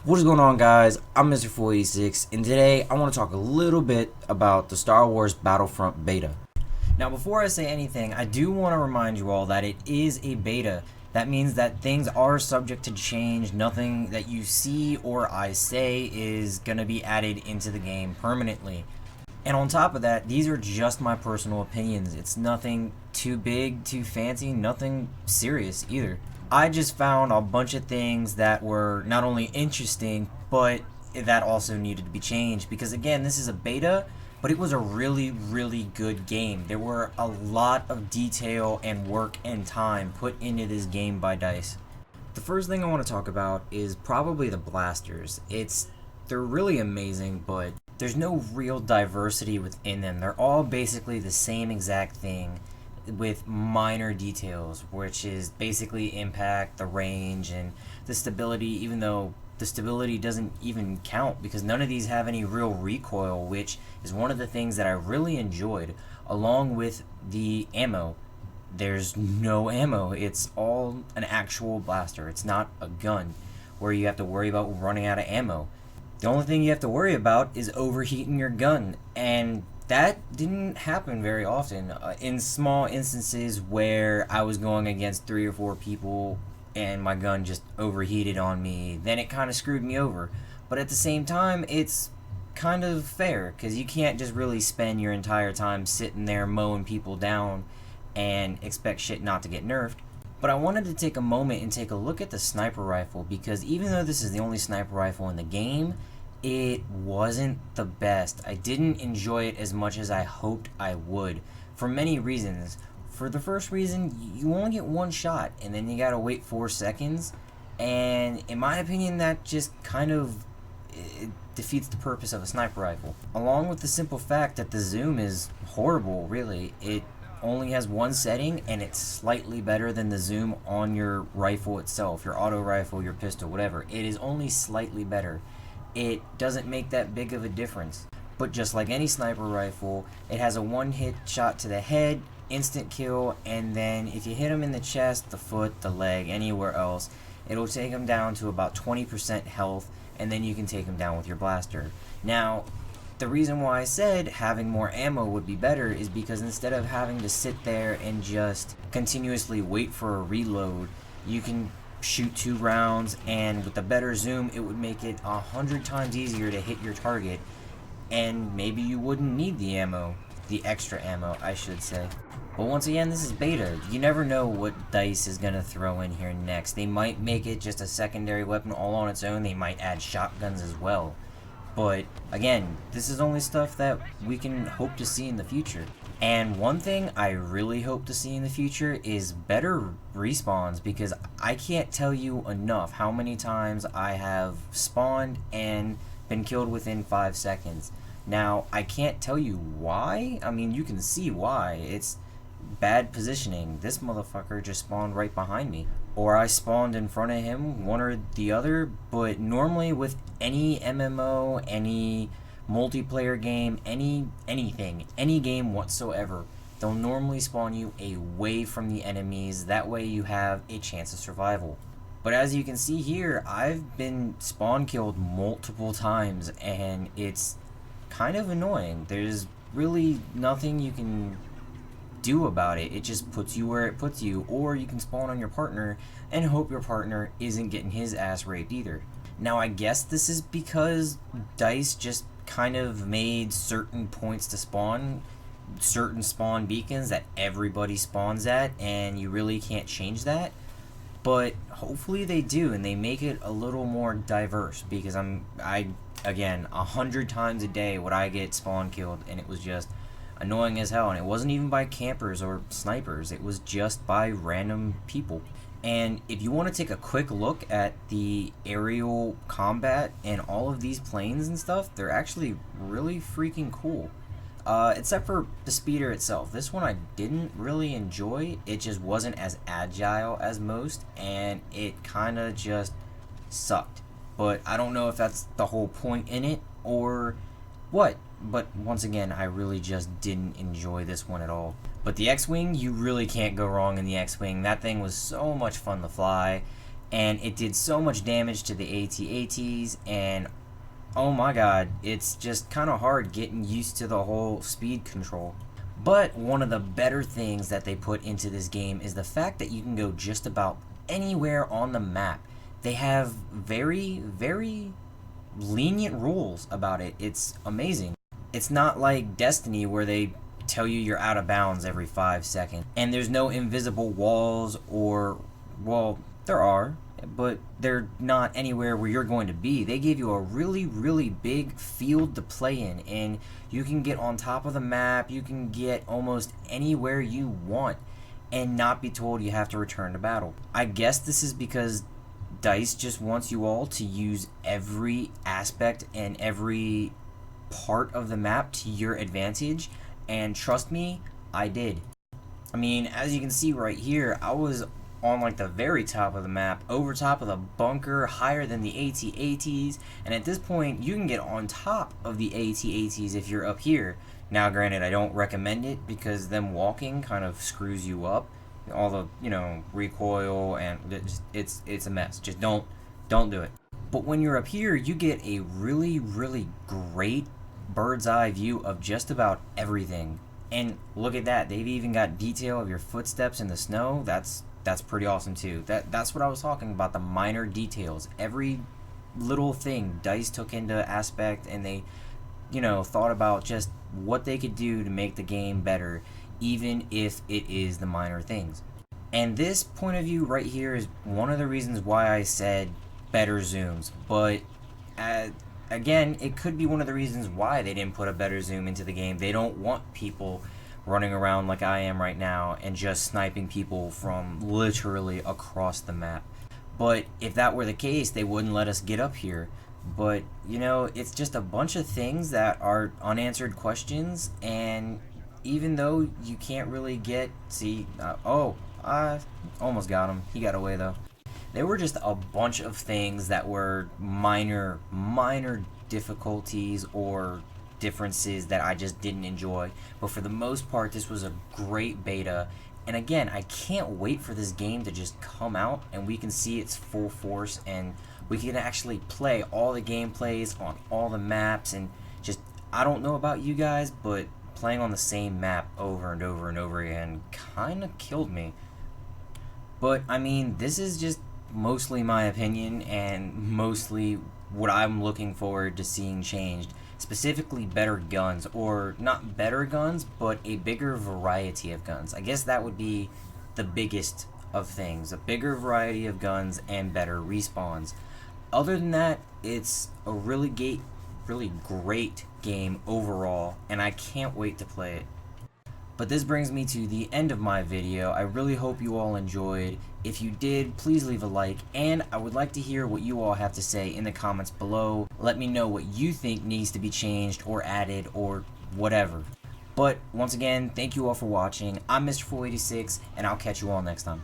What is going on, guys? I'm Mr. 486, and today I want to talk a little bit about the Star Wars Battlefront beta. Now, before I say anything, I do want to remind you all that it is a beta. That means that things are subject to change. Nothing that you see or I say is going to be added into the game permanently. And on top of that, these are just my personal opinions. It's nothing too big, too fancy, nothing serious either. I just found a bunch of things that were not only interesting, but that also needed to be changed. Because again, this is a beta, but it was a really, really good game. There were a lot of detail and work and time put into this game by DICE. The first thing I want to talk about is probably the blasters. They're really amazing, but there's no real diversity within them. They're all basically the same exact thing with minor details, which is basically impact, the range, and the stability, even though the stability doesn't even count because none of these have any real recoil, which is one of the things that I really enjoyed, along with the ammo. There's no ammo. It's all an actual blaster. It's not a gun where you have to worry about running out of ammo. The only thing you have to worry about is overheating your gun, and that didn't happen very often. In small instances where I was going against 3 or 4 people and my gun just overheated on me, then it kind of screwed me over. But at the same time, it's kind of fair because you can't just really spend your entire time sitting there mowing people down and expect shit not to get nerfed. But I wanted to take a moment and take a look at the sniper rifle, because even though this is the only sniper rifle in the game, it wasn't the best. I didn't enjoy it as much as I hoped I would, for many reasons. For the first reason, you only get one shot, and then you gotta wait 4 seconds, and in my opinion, that just kind of defeats the purpose of a sniper rifle. Along with the simple fact that the zoom is horrible, really. It only has one setting, and it's slightly better than the zoom on your rifle itself, your auto rifle, your pistol, whatever. It is only slightly better. It doesn't make that big of a difference. But just like any sniper rifle, it has a one-hit shot to the head, instant kill, and then if you hit him in the chest, the foot, the leg, anywhere else, it'll take him down to about 20% health, and then you can take him down with your blaster. Now, the reason why I said having more ammo would be better is because instead of having to sit there and just continuously wait for a reload, you can shoot 2 rounds, and with the better zoom, it would make it 100 times easier to hit your target, and maybe you wouldn't need the ammo, the extra ammo, I should say. But once again, this is beta. You never know what DICE is going to throw in here next. They might make it just a secondary weapon all on its own. They might add shotguns as well. But again, this is only stuff that we can hope to see in the future. And one thing I really hope to see in the future is better respawns, because I can't tell you enough how many times I have spawned and been killed within 5 seconds. Now, I can't tell you why. I mean, you can see why. It's bad positioning. This motherfucker just spawned right behind me, or I spawned in front of him, one or the other. But normally with any MMO, any multiplayer game, anything, any game whatsoever, they'll normally spawn you away from the enemies. That way you have a chance of survival. But as you can see here, I've been spawn killed multiple times, and it's kind of annoying. There's really nothing you can do about it. It just puts you where it puts you, or you can spawn on your partner and hope your partner isn't getting his ass raped either. Now, I guess this is because DICE just kind of made certain points to spawn, certain spawn beacons that everybody spawns at, and you really can't change that. But hopefully they do, and they make it a little more diverse, because again, 100 times a day would I get spawn killed, and it was just annoying as hell. And it wasn't even by campers or snipers, it was just by random people. And if you want to take a quick look at the aerial combat and all of these planes and stuff, they're actually really freaking cool. Except for the speeder itself. This one I didn't really enjoy. It just wasn't as agile as most, and it kind of just sucked. But I don't know if that's the whole point in it or what. But once again, I really just didn't enjoy this one at all. But the X-Wing, you really can't go wrong in the X-Wing. That thing was so much fun to fly, and it did so much damage to the AT-ATs, and oh my god, it's just kind of hard getting used to the whole speed control. But one of the better things that they put into this game is the fact that you can go just about anywhere on the map. They have very, very lenient rules about it. It's amazing. It's not like Destiny where they tell you you're out of bounds every 5 seconds. And there's no invisible walls or, well, there are, but they're not anywhere where you're going to be. They give you a really, really big field to play in, and you can get on top of the map, you can get almost anywhere you want and not be told you have to return to battle. I guess this is because DICE just wants you all to use every aspect and every part of the map to your advantage, and trust me, I did. I mean, as you can see right here, I was on like the very top of the map, over top of the bunker, higher than the AT-ATs, and at this point you can get on top of the AT-ATs if you're up here. Now granted, I don't recommend it because them walking kind of screws you up, all the, you know, recoil, and it's a mess. Just don't do it. But when you're up here, you get a really, really great bird's eye view of just about everything. And look at that, they've even got detail of your footsteps in the snow. That's pretty awesome too. That's what I was talking about, the minor details. Every little thing DICE took into aspect, and they, you know, thought about just what they could do to make the game better, even if it is the minor things. And this point of view right here is one of the reasons why I said better zooms, but again, it could be one of the reasons why they didn't put a better zoom into the game. They don't want people running around like I am right now and just sniping people from literally across the map. But if that were the case, they wouldn't let us get up here. But, you know, it's just a bunch of things that are unanswered questions, and even though you can't really get, I almost got him. He got away though. There were just a bunch of things that were minor difficulties or differences that I just didn't enjoy, but for the most part this was a great beta. And again, I can't wait for this game to just come out and we can see its full force, and we can actually play all the gameplays on all the maps. And just, I don't know about you guys, but playing on the same map over and over and over again kind of killed me. But I mean, this is just mostly my opinion and mostly what I'm looking forward to seeing changed. Specifically better guns, or not better guns, but a bigger variety of guns. I guess that would be the biggest of things, a bigger variety of guns and better respawns. Other than that, it's a really great game overall, and I can't wait to play it. But this brings me to the end of my video. I really hope you all enjoyed. If you did, please leave a like, and I would like to hear what you all have to say in the comments below. Let me know what you think needs to be changed or added or whatever. But once again, thank you all for watching. I'm Mr. 486, and I'll catch you all next time.